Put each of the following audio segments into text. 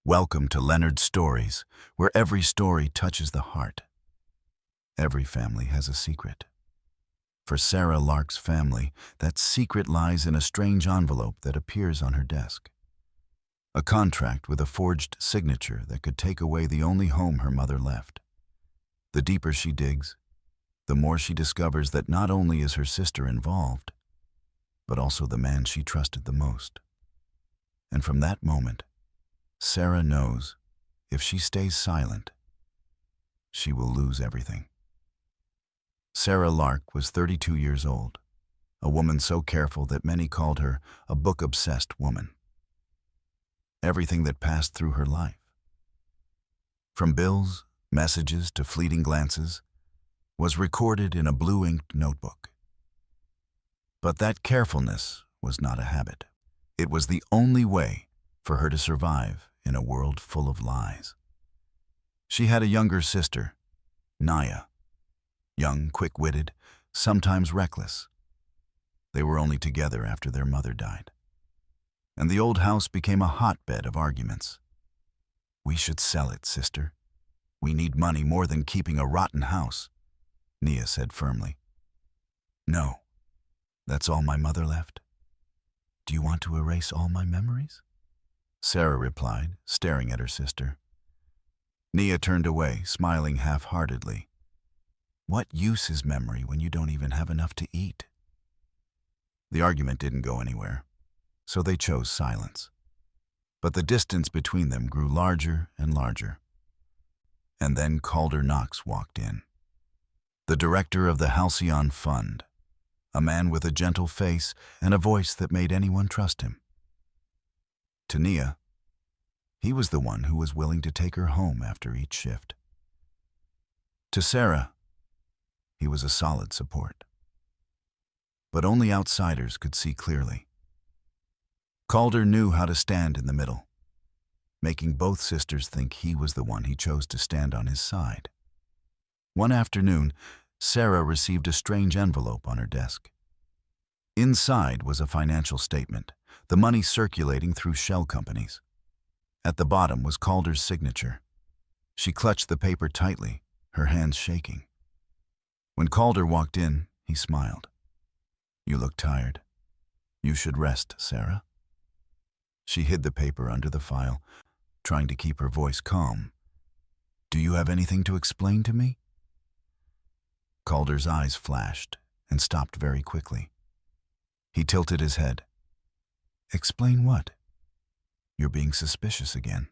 Welcome to Leonard Stories, where every story touches the heart. Every family has a secret. For Sarah Lark's family, that secret lies in a strange envelope that appears on her desk. A contract with a forged signature that could take away the only home her mother left. The deeper she digs, the more she discovers that not only is her sister involved, but also the man she trusted the most. And from that moment, Sarah knows if she stays silent, she will lose everything. Sarah Lark was 32 years old, a woman so careful that many called her a book-obsessed woman. Everything that passed through her life, from bills, messages to fleeting glances, was recorded in a blue-inked notebook. But that carefulness was not a habit. It was the only way for her to survive in a world full of lies. She had a younger sister, Naya, young, quick-witted, sometimes reckless. They were only together after their mother died. And the old house became a hotbed of arguments. "We should sell it, sister. We need money more than keeping a rotten house," Nia said firmly. "No, that's all my mother left. Do you want to erase all my memories?" Sarah replied, staring at her sister. Nia turned away, smiling half-heartedly. "What use is memory when you don't even have enough to eat?" The argument didn't go anywhere, so they chose silence. But the distance between them grew larger and larger. And then Calder Knox walked in. The director of the Halcyon Fund, a man with a gentle face and a voice that made anyone trust him. To Nia, he was the one who was willing to take her home after each shift. To Sarah, he was a solid support. But only outsiders could see clearly. Calder knew how to stand in the middle, making both sisters think he was the one he chose to stand on his side. One afternoon, Sarah received a strange envelope on her desk. Inside was a financial statement, the money circulating through shell companies. At the bottom was Calder's signature. She clutched the paper tightly, her hands shaking. When Calder walked in, he smiled. "You look tired. You should rest, Sarah." She hid the paper under the file, trying to keep her voice calm. "Do you have anything to explain to me?" Calder's eyes flashed and stopped very quickly. He tilted his head. "Explain what? You're being suspicious again."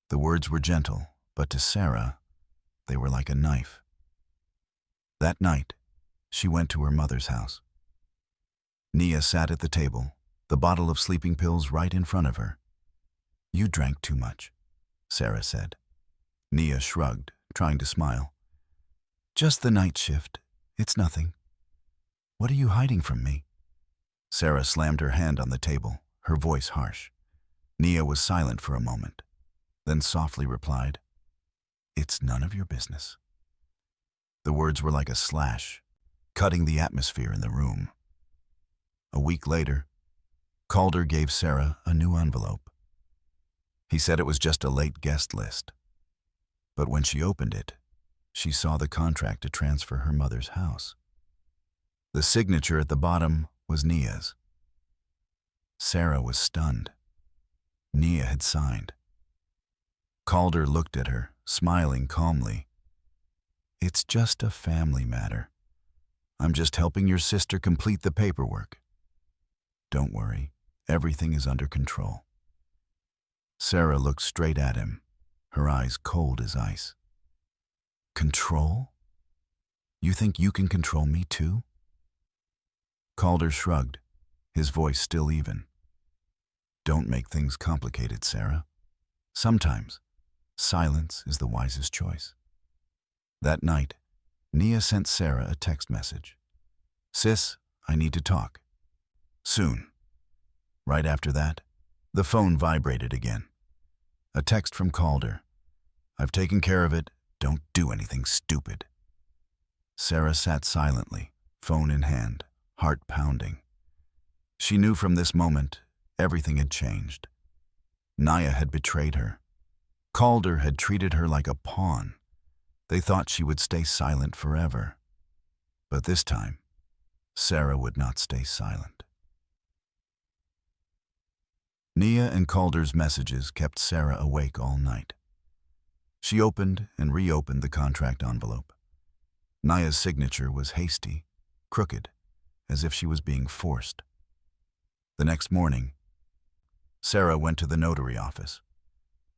The words were gentle, but to Sarah, they were like a knife. That night, she went to her mother's house. Nia sat at the table, the bottle of sleeping pills right in front of her. "You drank too much," Sarah said. Nia shrugged, trying to smile. "Just the night shift. It's nothing. What are you hiding from me?" Sarah slammed her hand on the table, her voice harsh. Nia was silent for a moment, then softly replied, "It's none of your business." The words were like a slash, cutting the atmosphere in the room. A week later, Calder gave Sarah a new envelope. He said it was just a late guest list. But when she opened it, she saw the contract to transfer her mother's house. The signature at the bottom was Nia's. Sarah was stunned. Nia had signed. Calder looked at her, smiling calmly. "It's just a family matter. I'm just helping your sister complete the paperwork. Don't worry, everything is under control." Sarah looked straight at him, her eyes cold as ice. "Control? You think you can control me too?" Calder shrugged, his voice still even. "Don't make things complicated, Sarah. Sometimes, silence is the wisest choice." That night, Nia sent Sarah a text message. "Sis, I need to talk. Soon." Right after that, the phone vibrated again. A text from Calder. "I've taken care of it. Don't do anything stupid." Sarah sat silently, phone in hand, heart pounding. She knew from this moment everything had changed. Naya had betrayed her. Calder had treated her like a pawn. They thought she would stay silent forever. But this time, Sarah would not stay silent. Nia and Calder's messages kept Sarah awake all night. She opened and reopened the contract envelope. Naya's signature was hasty, crooked, as if she was being forced. The next morning, Sarah went to the notary office.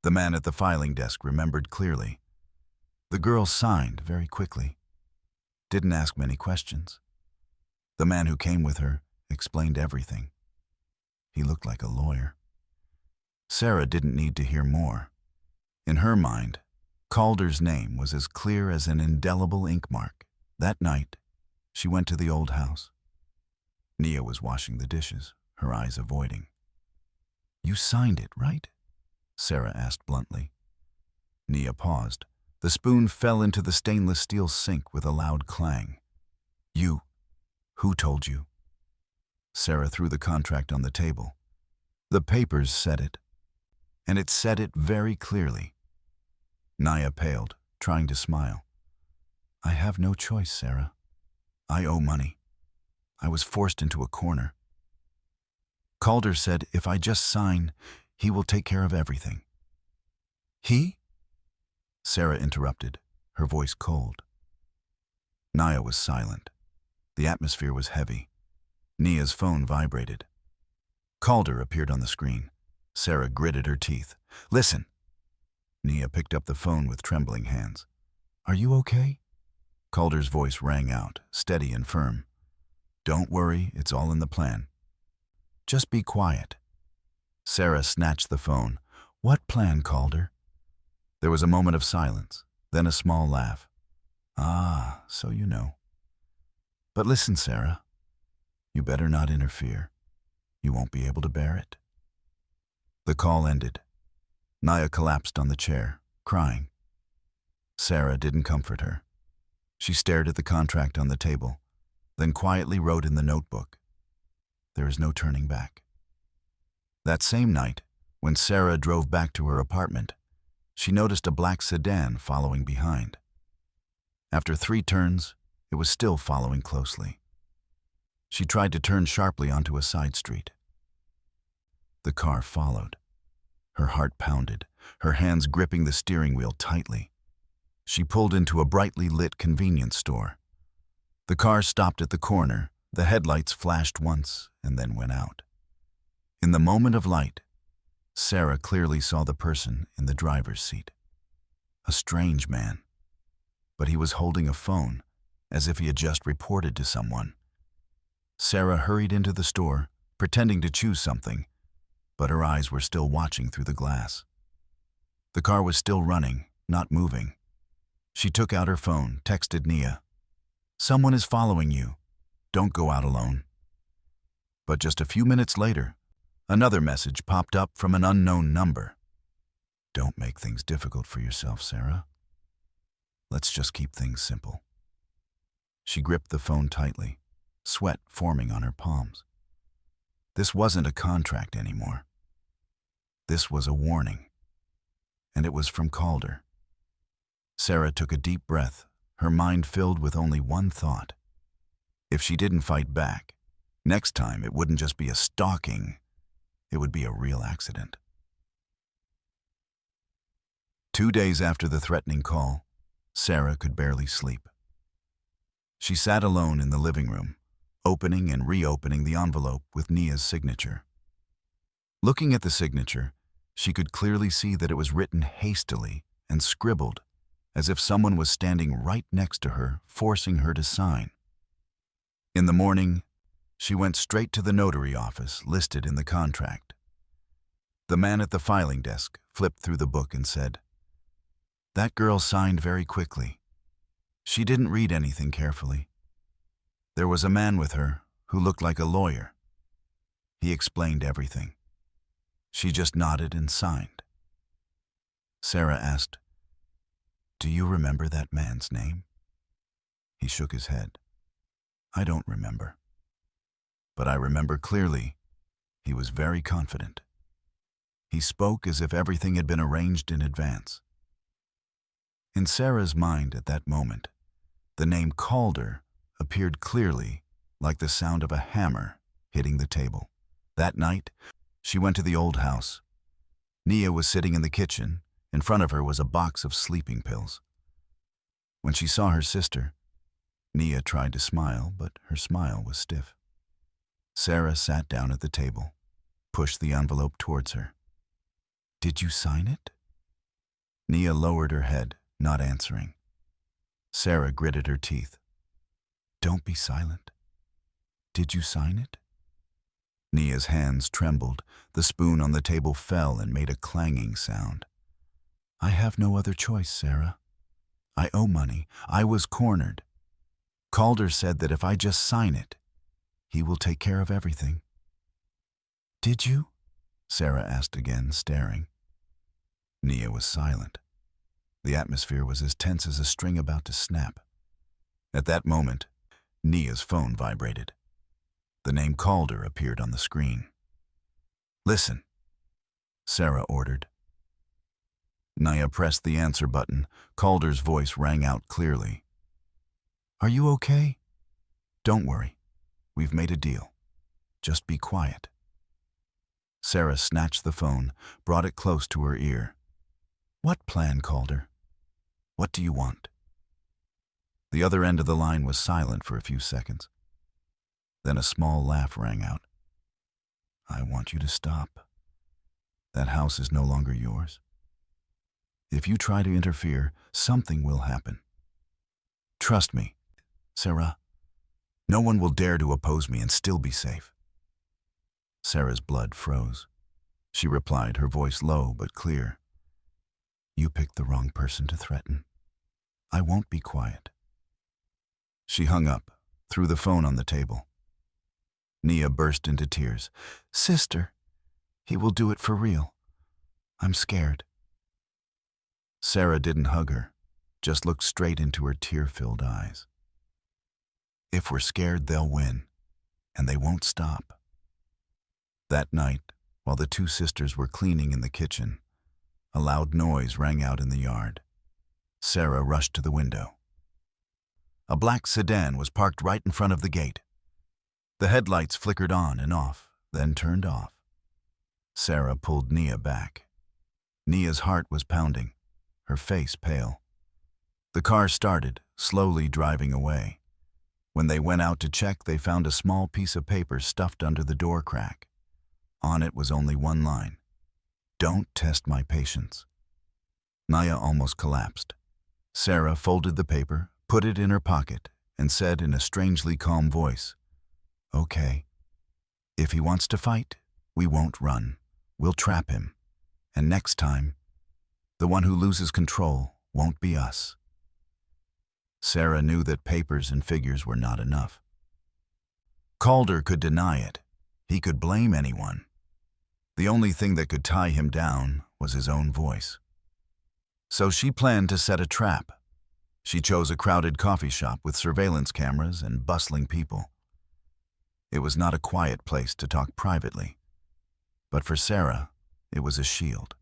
The man at the filing desk remembered clearly. The girl signed very quickly, didn't ask many questions. The man who came with her explained everything. He looked like a lawyer. Sarah didn't need to hear more. In her mind, Calder's name was as clear as an indelible ink mark. That night, she went to the old house. Nia was washing the dishes, her eyes avoiding. "You signed it, right?" Sarah asked bluntly. Nia paused. The spoon fell into the stainless steel sink with a loud clang. Who told you?" Sarah threw the contract on the table. The papers said it, and it said it very clearly. Nia paled, trying to smile. "I have no choice, Sarah. I owe money. I was forced into a corner. Calder said if I just sign, he will take care of everything." "He?" Sarah interrupted, her voice cold. Nia was silent. The atmosphere was heavy. Nia's phone vibrated. Calder appeared on the screen. Sarah gritted her teeth. "Listen." Nia picked up the phone with trembling hands. "Are you okay?" Calder's voice rang out, steady and firm. "Don't worry, it's all in the plan. Just be quiet." Sarah snatched the phone. "What plan, Calder?" There was a moment of silence, then a small laugh. "Ah, so you know. But listen, Sarah, you better not interfere. You won't be able to bear it." The call ended. Nia collapsed on the chair, crying. Sarah didn't comfort her. She stared at the contract on the table, then quietly wrote in the notebook, "There is no turning back." That same night, when Sarah drove back to her apartment, she noticed a black sedan following behind. After 3 turns, it was still following closely. She tried to turn sharply onto a side street. The car followed. Her heart pounded, her hands gripping the steering wheel tightly. She pulled into a brightly lit convenience store. The car stopped at the corner. The headlights flashed once and then went out. In the moment of light, Sarah clearly saw the person in the driver's seat. A strange man. But he was holding a phone, as if he had just reported to someone. Sarah hurried into the store, pretending to choose something, but her eyes were still watching through the glass. The car was still running, not moving. She took out her phone, texted Nia. "Someone is following you. Don't go out alone." But just a few minutes later, another message popped up from an unknown number. "Don't make things difficult for yourself, Sarah. Let's just keep things simple." She gripped the phone tightly, sweat forming on her palms. This wasn't a contract anymore. This was a warning. And it was from Calder. Sarah took a deep breath, her mind filled with only one thought. If she didn't fight back, next time it wouldn't just be a stalking, it would be a real accident. 2 days after the threatening call, Sarah could barely sleep. She sat alone in the living room, opening and reopening the envelope with Nia's signature. Looking at the signature, she could clearly see that it was written hastily and scribbled, as if someone was standing right next to her, forcing her to sign. In the morning, she went straight to the notary office listed in the contract. The man at the filing desk flipped through the book and said, "That girl signed very quickly. She didn't read anything carefully. There was a man with her who looked like a lawyer. He explained everything. She just nodded and signed." Sarah asked, "Do you remember that man's name?" He shook his head. "I don't remember. But I remember clearly he was very confident. He spoke as if everything had been arranged in advance. In Sarah's mind at that moment, the name Calder appeared clearly, like the sound of a hammer hitting the table. That night, she went to the old house. Nia was sitting in the kitchen. In front of her was a box of sleeping pills. When she saw her sister, Nia tried to smile, but her smile was stiff. Sarah sat down at the table, pushed the envelope towards her. "Did you sign it?" Nia lowered her head, not answering. Sarah gritted her teeth. "Don't be silent. Did you sign it?" Nia's hands trembled. The spoon on the table fell and made a clanging sound. "I have no other choice, Sarah. I owe money. I was cornered. Calder said that if I just sign it, he will take care of everything." "Did you?" Sarah asked again, staring. Nia was silent. The atmosphere was as tense as a string about to snap. At that moment, Nia's phone vibrated. The name Calder appeared on the screen. "Listen," Sarah ordered. Nia pressed the answer button. Calder's voice rang out clearly. "Are you okay? Don't worry. We've made a deal. Just be quiet." Sarah snatched the phone, brought it close to her ear. "What plan, Calder? What do you want?" The other end of the line was silent for a few seconds. Then a small laugh rang out. "I want you to stop. That house is no longer yours. If you try to interfere, something will happen. Trust me, Sarah. No one will dare to oppose me and still be safe." Sarah's blood froze. She replied, her voice low but clear. "You picked the wrong person to threaten. I won't be quiet." She hung up, threw the phone on the table. Nia burst into tears. "Sister, he will do it for real. I'm scared." Sarah didn't hug her, just looked straight into her tear-filled eyes. "If we're scared, they'll win, and they won't stop." That night, while the two sisters were cleaning in the kitchen, a loud noise rang out in the yard. Sarah rushed to the window. A black sedan was parked right in front of the gate. The headlights flickered on and off, then turned off. Sarah pulled Nia back. Nia's heart was pounding, her face pale. The car started, slowly driving away. When they went out to check, they found a small piece of paper stuffed under the door crack. On it was only one line: "Don't test my patience." Nia almost collapsed. Sarah folded the paper, put it in her pocket, and said in a strangely calm voice, "Okay. If he wants to fight, we won't run. We'll trap him. And next time, the one who loses control won't be us." Sarah knew that papers and figures were not enough. Calder could deny it. He could blame anyone. The only thing that could tie him down was his own voice. So she planned to set a trap. She chose a crowded coffee shop with surveillance cameras and bustling people. It was not a quiet place to talk privately, but for Sarah, it was a shield.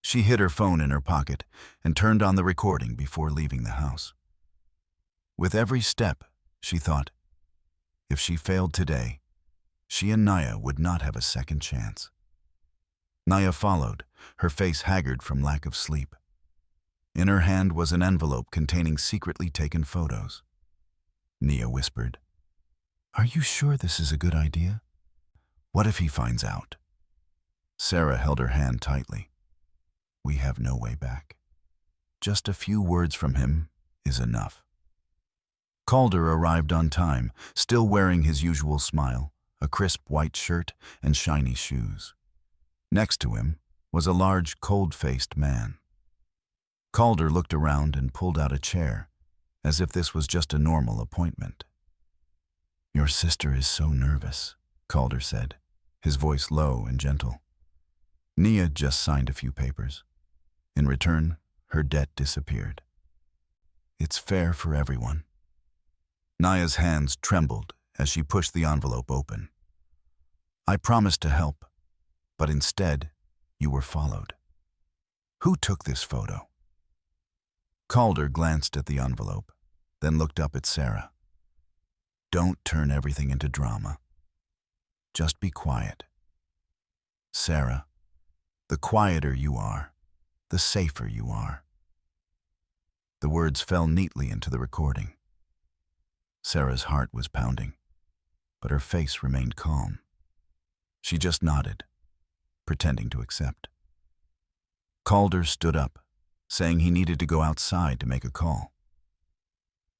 She hid her phone in her pocket and turned on the recording before leaving the house. With every step, she thought, if she failed today, she and Nia would not have a second chance. Nia followed, her face haggard from lack of sleep. In her hand was an envelope containing secretly taken photos. Nia whispered, "Are you sure this is a good idea? What if he finds out?" Sarah held her hand tightly. "We have no way back. Just a few words from him is enough." Calder arrived on time, still wearing his usual smile, a crisp white shirt and shiny shoes. Next to him was a large, cold-faced man. Calder looked around and pulled out a chair, as if this was just a normal appointment. "Your sister is so nervous," Calder said, his voice low and gentle. "Nia just signed a few papers. In return, her debt disappeared. It's fair for everyone." Nia's hands trembled as she pushed the envelope open. "I promised to help. but instead, you were followed. Who took this photo? Calder glanced at the envelope, then looked up at Sarah. Don't turn everything into drama. Just be quiet. Sarah, the quieter you are, the safer you are. The words fell neatly into the recording. Sarah's heart was pounding, but her face remained calm. She just nodded, pretending to accept. Calder stood up, saying he needed to go outside to make a call.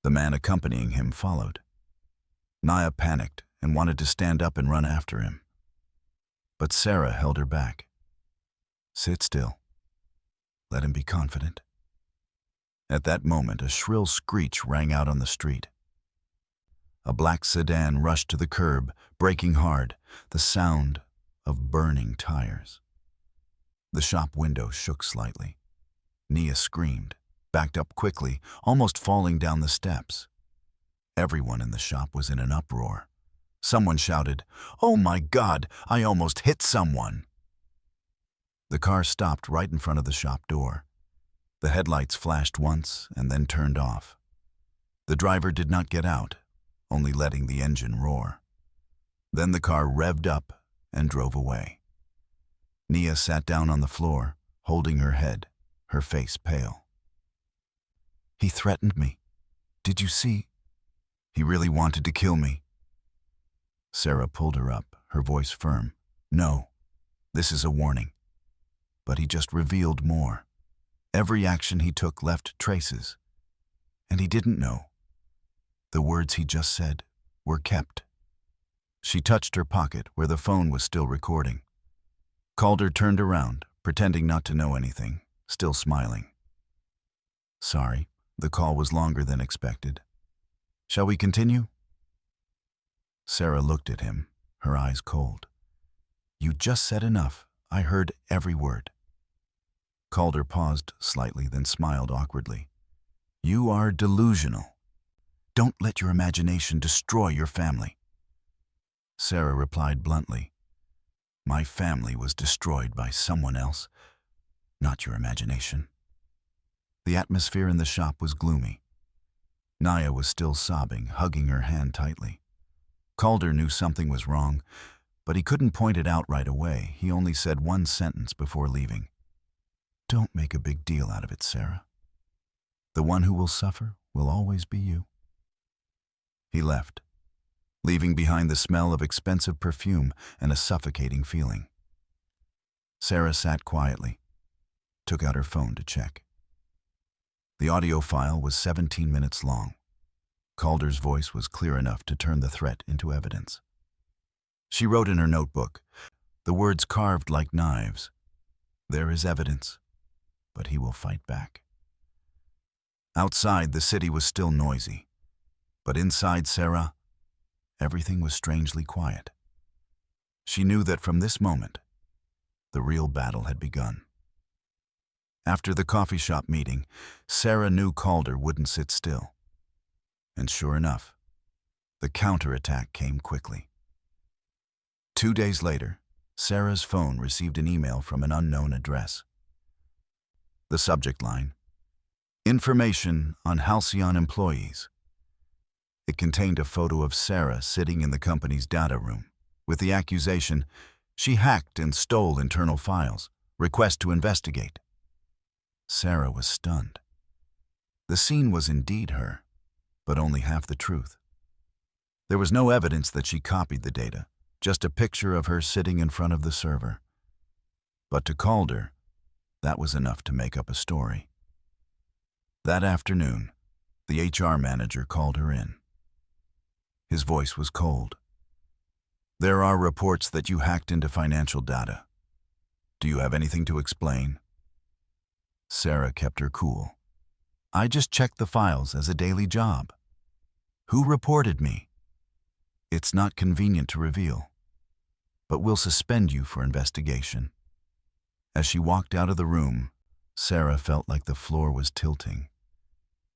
The man accompanying him followed. Nia panicked and wanted to stand up and run after him. But Sarah held her back. Sit still. Let him be confident. At that moment, a shrill screech rang out on the street. A black sedan rushed to the curb, braking hard, the sound of burning tires. The shop window shook slightly. Nia screamed, backed up quickly, almost falling down the steps. Everyone in the shop was in an uproar. Someone shouted, "Oh my God, I almost hit someone!" The car stopped right in front of the shop door. The headlights flashed once and then turned off. The driver did not get out, only letting the engine roar. Then the car revved up and drove away. Nia sat down on the floor, holding her head, her face pale. He threatened me. Did you see? He really wanted to kill me. Sarah pulled her up, her voice firm. No, this is a warning. But he just revealed more. Every action he took left traces. And he didn't know. The words he just said were kept. She touched her pocket where the phone was still recording. Calder turned around, pretending not to know anything, still smiling. Sorry, the call was longer than expected. Shall we continue? Sarah looked at him, her eyes cold. You just said enough. I heard every word. Calder paused slightly, then smiled awkwardly. You are delusional. Don't let your imagination destroy your family. Sarah replied bluntly. My family was destroyed by someone else, not your imagination. The atmosphere in the shop was gloomy. Nia was still sobbing, hugging her hand tightly. Calder knew something was wrong, but he couldn't point it out right away. He only said one sentence before leaving. Don't make a big deal out of it, Sarah. The one who will suffer will always be you. He left, leaving behind the smell of expensive perfume and a suffocating feeling. Sarah sat quietly, took out her phone to check. The audio file was 17 minutes long. Calder's voice was clear enough to turn the threat into evidence. She wrote in her notebook, the words carved like knives. There is evidence, but he will fight back. Outside, the city was still noisy, but inside Sarah, everything was strangely quiet. She knew that from this moment, the real battle had begun. After the coffee shop meeting, Sarah knew Calder wouldn't sit still. And sure enough, the counterattack came quickly. 2 days later, Sarah's phone received an email from an unknown address. The subject line, Information on Halcyon employees. It contained a photo of Sarah sitting in the company's data room, with the accusation, she hacked and stole internal files, request to investigate. Sarah was stunned. The scene was indeed her, but only half the truth. There was no evidence that she copied the data, just a picture of her sitting in front of the server. But to Calder, that was enough to make up a story. That afternoon, the HR manager called her in. His voice was cold. There are reports that you hacked into financial data. Do you have anything to explain? Sarah kept her cool. I just checked the files as a daily job. Who reported me? It's not convenient to reveal, but we'll suspend you for investigation. As she walked out of the room, Sarah felt like the floor was tilting.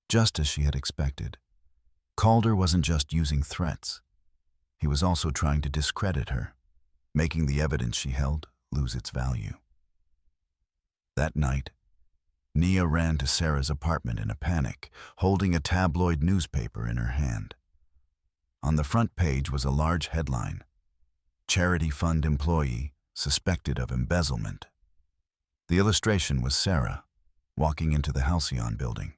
Just as she had expected, Calder wasn't just using threats. He was also trying to discredit her, making the evidence she held lose its value. That night, Nia ran to Sarah's apartment in a panic, holding a tabloid newspaper in her hand. On the front page was a large headline: Charity Fund Employee Suspected of Embezzlement. The illustration was Sarah, walking into the Halcyon building.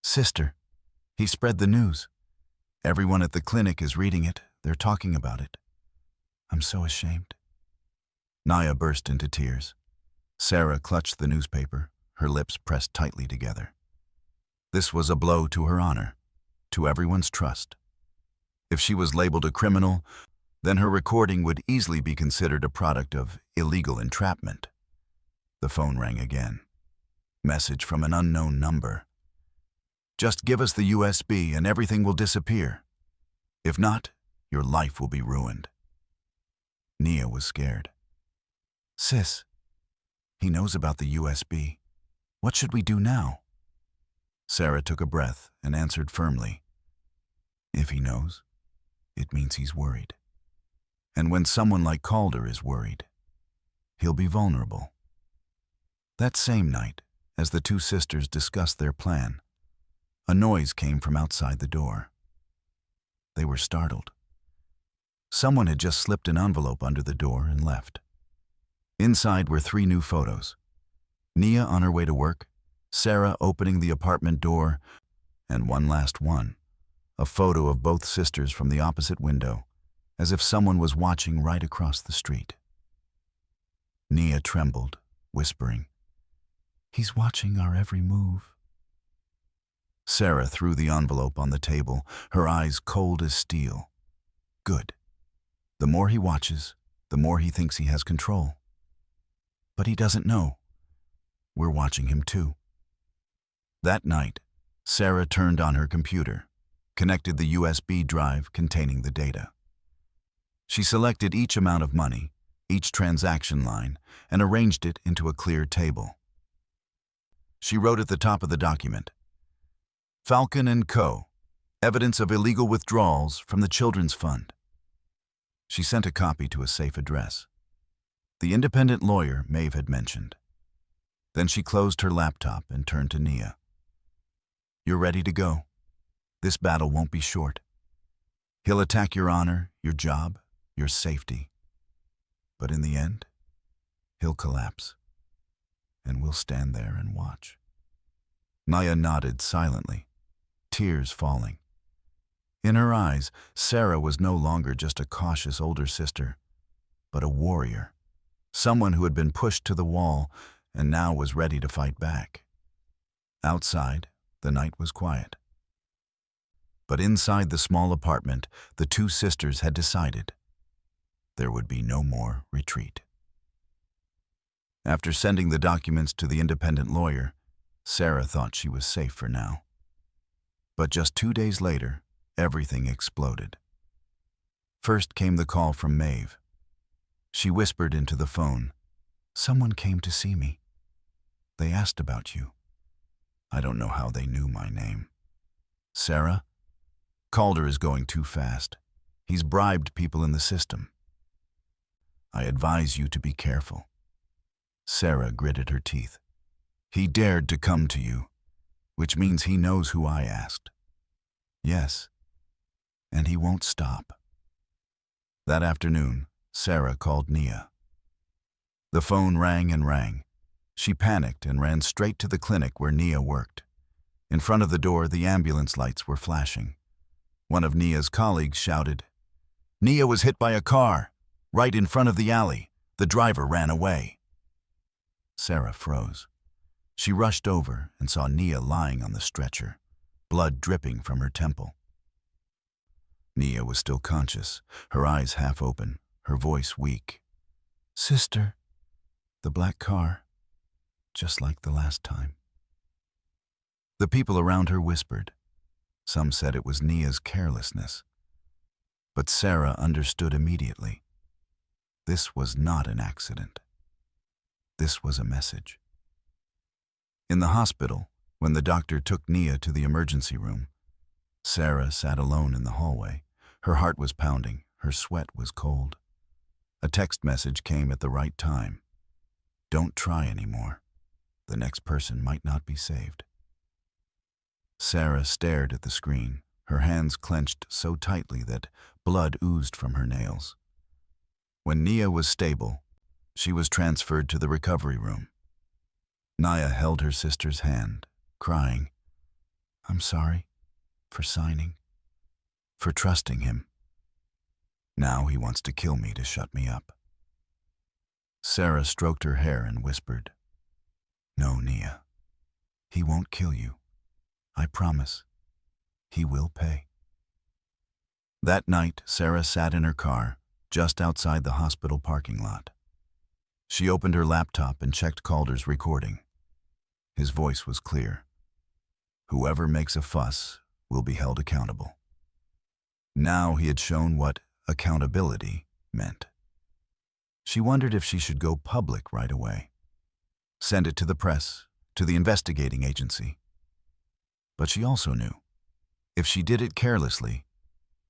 "Sister, he spread the news. Everyone at the clinic is reading it. They're talking about it. I'm so ashamed." Nia burst into tears. Sarah clutched the newspaper, her lips pressed tightly together. This was a blow to her honor, to everyone's trust. If she was labeled a criminal, then her recording would easily be considered a product of illegal entrapment. The phone rang again. Message from an unknown number. "Just give us the USB and everything will disappear. If not, your life will be ruined." Nia was scared. "Sis, he knows about the USB. What should we do now?" Sarah took a breath and answered firmly. "If he knows, it means he's worried. And when someone like Calder is worried, he'll be vulnerable." That same night, as the two sisters discussed their plan, a noise came from outside the door. They were startled. Someone had just slipped an envelope under the door and left. Inside were 3 new photos: Nia on her way to work, Sarah opening the apartment door, and one last one, a photo of both sisters from the opposite window, as if someone was watching right across the street. Nia trembled, whispering, "He's watching our every move." Sarah threw the envelope on the table, her eyes cold as steel. "Good. The more he watches, the more he thinks he has control. But he doesn't know. We're watching him too." That night, Sarah turned on her computer, connected the USB drive containing the data. She selected each amount of money, each transaction line, and arranged it into a clear table. She wrote at the top of the document, "Falcon & Co. Evidence of illegal withdrawals from the Children's Fund." She sent a copy to a safe address, the independent lawyer Maeve had mentioned. Then she closed her laptop and turned to Nia. "You're ready to go. This battle won't be short. He'll attack your honor, your job, your safety. But in the end, he'll collapse. And we'll stand there and watch." Nia nodded silently, tears falling. In her eyes, Sarah was no longer just a cautious older sister, but a warrior, someone who had been pushed to the wall and now was ready to fight back. Outside, the night was quiet. But inside the small apartment, the two sisters had decided there would be no more retreat. After sending the documents to the independent lawyer, Sarah thought she was safe for now. But just 2 days later, everything exploded. First came the call from Maeve. She whispered into the phone, "Someone came to see me. They asked about you." I don't know how they knew my name. "Sarah, Calder is going too fast. He's bribed people in the system. I advise you to be careful." Sarah gritted her teeth. "He dared to come to you, which means he knows who I asked." "Yes, and he won't stop." That afternoon, Sarah called Nia. The phone rang and rang. She panicked and ran straight to the clinic where Nia worked. In front of the door, the ambulance lights were flashing. One of Nia's colleagues shouted, "Nia was hit by a car, right in front of the alley. The driver ran away." Sarah froze. She rushed over and saw Nia lying on the stretcher, blood dripping from her temple. Nia was still conscious, her eyes half open, her voice weak. "Sister, the black car, just like the last time." The people around her whispered. Some said it was Nia's carelessness. But Sarah understood immediately. This was not an accident. This was a message. In the hospital, when the doctor took Nia to the emergency room, Sarah sat alone in the hallway. Her heart was pounding, her sweat was cold. A text message came at the right time. Don't try anymore. The next person might not be saved. Sarah stared at the screen, her hands clenched so tightly that blood oozed from her nails. When Nia was stable, she was transferred to the recovery room. Nia held her sister's hand, crying, "I'm sorry for signing, for trusting him. Now he wants to kill me to shut me up." Sarah stroked her hair and whispered, "No, Nia. He won't kill you. I promise. He will pay." That night, Sarah sat in her car, just outside the hospital parking lot. She opened her laptop and checked Calder's recording. His voice was clear. Whoever makes a fuss will be held accountable. Now he had shown what accountability meant. She wondered if she should go public right away. Send it to the press, to the investigating agency. But she also knew, if she did it carelessly,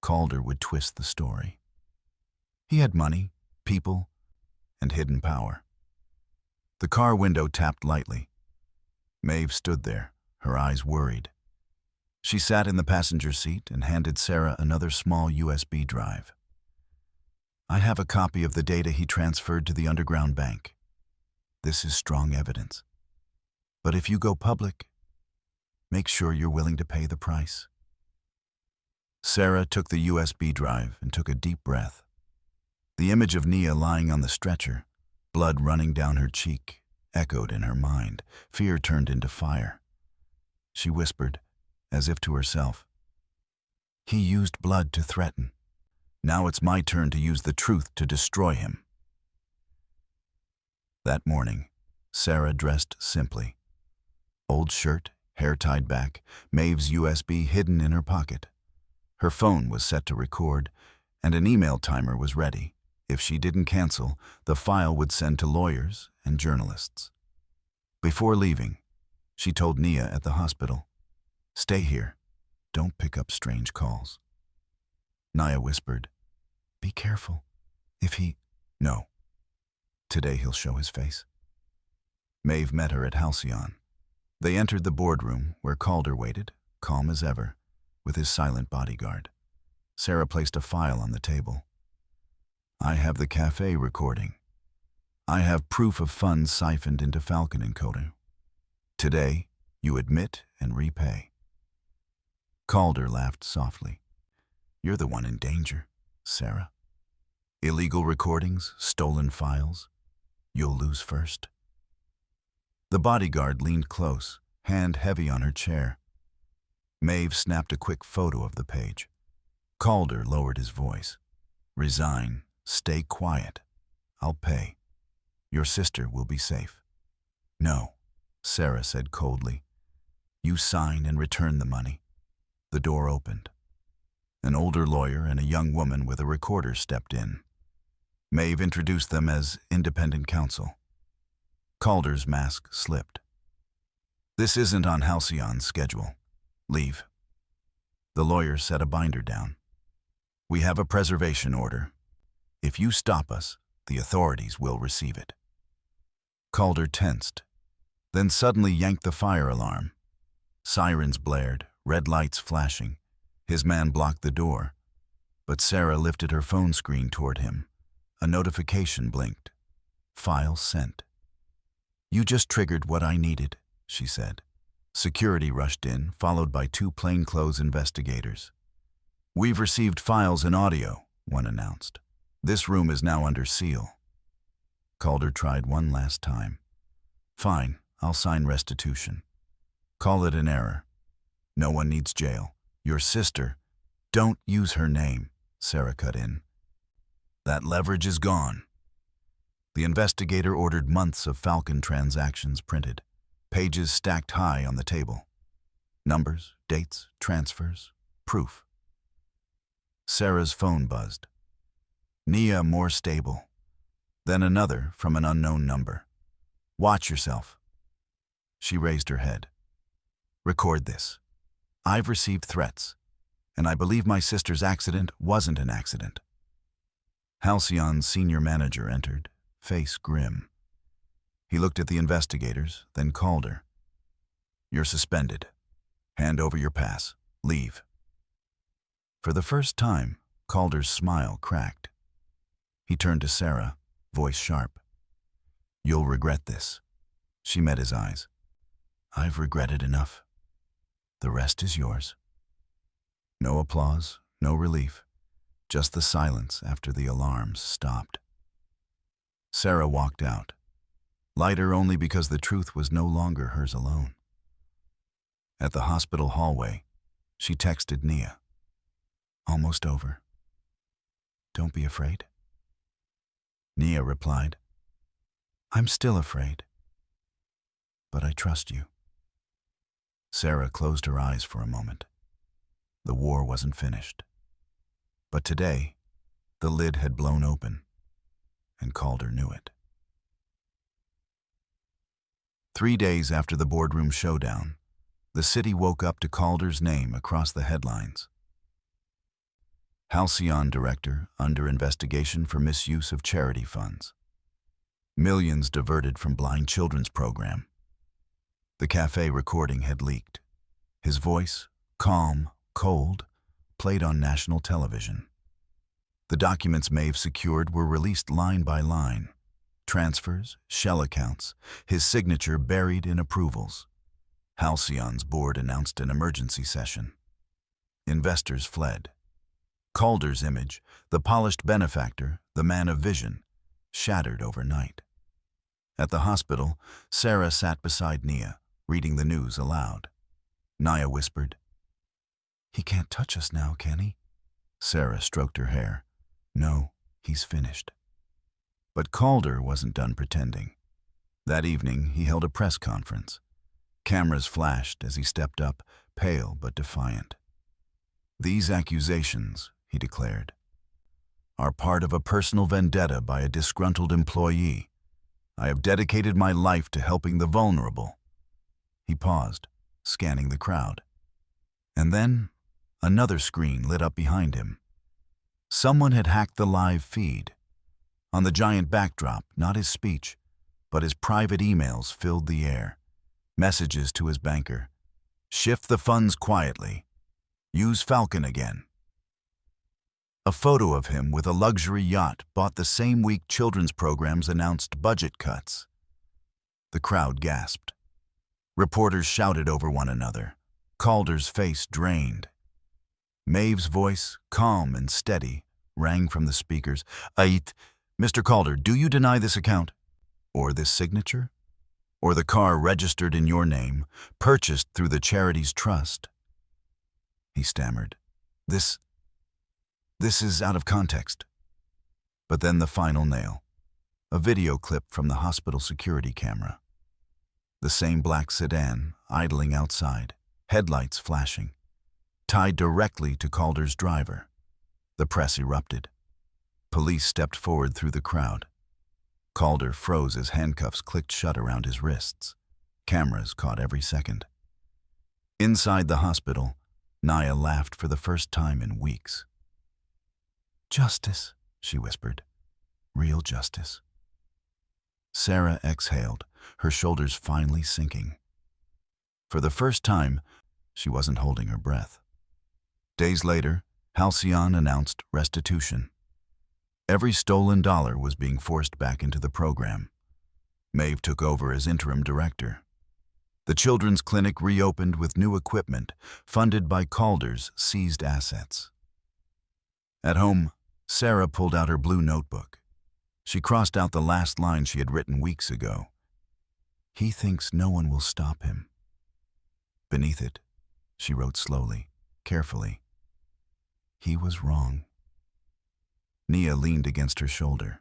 Calder would twist the story. He had money, people, and hidden power. The car window tapped lightly. Maeve stood there, her eyes worried. She sat in the passenger seat and handed Sarah another small USB drive. "I have a copy of the data he transferred to the underground bank. This is strong evidence. But if you go public, make sure you're willing to pay the price." Sarah took the USB drive and took a deep breath. The image of Nia lying on the stretcher, blood running down her cheek, echoed in her mind. Fear turned into fire. She whispered, as if to herself, "He used blood to threaten. Now it's my turn to use the truth to destroy him." That morning, Sarah dressed simply. Old shirt, hair tied back, Maeve's USB hidden in her pocket. Her phone was set to record, and an email timer was ready. If she didn't cancel, the file would send to lawyers and journalists. Before leaving, she told Nia at the hospital, "Stay here. Don't pick up strange calls." Nia whispered, "Be careful. If he—" "No. Today he'll show his face." Maeve met her at Halcyon. They entered the boardroom where Calder waited, calm as ever, with his silent bodyguard. Sarah placed a file on the table. "I have the cafe recording. I have proof of funds siphoned into Falcon and Coda. Today, you admit and repay." Calder laughed softly. "You're the one in danger, Sarah. Illegal recordings, stolen files. You'll lose first." The bodyguard leaned close, hand heavy on her chair. Maeve snapped a quick photo of the page. Calder lowered his voice. "Resign. Stay quiet. I'll pay. Your sister will be safe." "No," Sarah said coldly. "You sign and return the money." The door opened. An older lawyer and a young woman with a recorder stepped in. Maeve introduced them as independent counsel. Calder's mask slipped. "This isn't on Halcyon's schedule. Leave." The lawyer set a binder down. "We have a preservation order. If you stop us, the authorities will receive it." Calder tensed, then suddenly yanked the fire alarm. Sirens blared, red lights flashing. His man blocked the door, but Sarah lifted her phone screen toward him. A notification blinked. "File sent." "You just triggered what I needed," she said. Security rushed in, followed by 2 plainclothes investigators. "We've received files and audio," one announced. "This room is now under seal." Calder tried one last time. "Fine, I'll sign restitution. Call it an error. No one needs jail. Your sister—" "Don't use her name," Sarah cut in. "That leverage is gone." The investigator ordered months of Falcon transactions printed, pages stacked high on the table. Numbers, dates, transfers, proof. Sarah's phone buzzed. "Nia more stable." Then another from an unknown number. "Watch yourself." She raised her head. "Record this. I've received threats, and I believe my sister's accident wasn't an accident." Halcyon's senior manager entered, face grim. He looked at the investigators, then called her. "You're suspended. Hand over your pass. Leave." For the first time, Calder's smile cracked. He turned to Sarah, voice sharp. "You'll regret this." She met his eyes. "I've regretted enough. The rest is yours." No applause, no relief, just the silence after the alarms stopped. Sarah walked out, lighter only because the truth was no longer hers alone. At the hospital hallway, she texted Nia. "Almost over. Don't be afraid." Nia replied, "I'm still afraid, but I trust you." Sarah closed her eyes for a moment. The war wasn't finished. But today, the lid had blown open, and Calder knew it. 3 days after the boardroom showdown, the city woke up to Calder's name across the headlines. Halcyon director under investigation for misuse of charity funds. Millions diverted from blind children's program. The cafe recording had leaked. His voice, calm, cold, played on national television. The documents Maeve secured were released line by line. Transfers, shell accounts, his signature buried in approvals. Halcyon's board announced an emergency session. Investors fled. Calder's image, the polished benefactor, the man of vision, shattered overnight. At the hospital, Sarah sat beside Nia, reading the news aloud. Nia whispered, "He can't touch us now, can he?" Sarah stroked her hair. "No, he's finished." But Calder wasn't done pretending. That evening, he held a press conference. Cameras flashed as he stepped up, pale but defiant. "These accusations," he declared, "are part of a personal vendetta by a disgruntled employee. I have dedicated my life to helping the vulnerable." He paused, scanning the crowd. And then, another screen lit up behind him. Someone had hacked the live feed. On the giant backdrop, not his speech, but his private emails filled the air. Messages to his banker. "Shift the funds quietly. Use Falcon again." A photo of him with a luxury yacht bought the same week children's programs announced budget cuts. The crowd gasped. Reporters shouted over one another. Calder's face drained. Maeve's voice, calm and steady, rang from the speakers. "Mr. Calder, do you deny this account? Or this signature? Or the car registered in your name, purchased through the charity's trust?" He stammered. This is out of context." But then the final nail. A video clip from the hospital security camera. The same black sedan, idling outside, headlights flashing, tied directly to Calder's driver. The press erupted. Police stepped forward through the crowd. Calder froze as handcuffs clicked shut around his wrists. Cameras caught every second. Inside the hospital, Nia laughed for the first time in weeks. "Justice," she whispered. "Real justice." Sarah exhaled, her shoulders finally sinking. For the first time, she wasn't holding her breath. Days later, Halcyon announced restitution. Every stolen dollar was being forced back into the program. Maeve took over as interim director. The children's clinic reopened with new equipment, funded by Calder's seized assets. At home, Sarah pulled out her blue notebook. She crossed out the last line she had written weeks ago. "He thinks no one will stop him." Beneath it, she wrote slowly, carefully, "He was wrong." Nia leaned against her shoulder.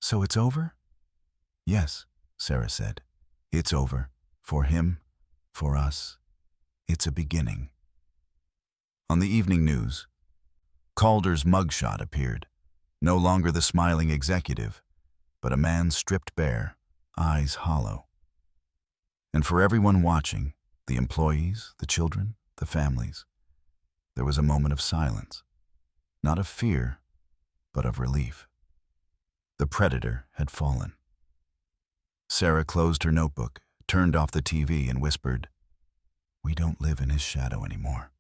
"So it's over?" "Yes," Sarah said. "It's over. For him, for us. It's a beginning." On the evening news, Calder's mugshot appeared, no longer the smiling executive, but a man stripped bare, eyes hollow. And for everyone watching, the employees, the children, the families, there was a moment of silence, not of fear, but of relief. The predator had fallen. Sarah closed her notebook, turned off the TV, and whispered, "We don't live in his shadow anymore."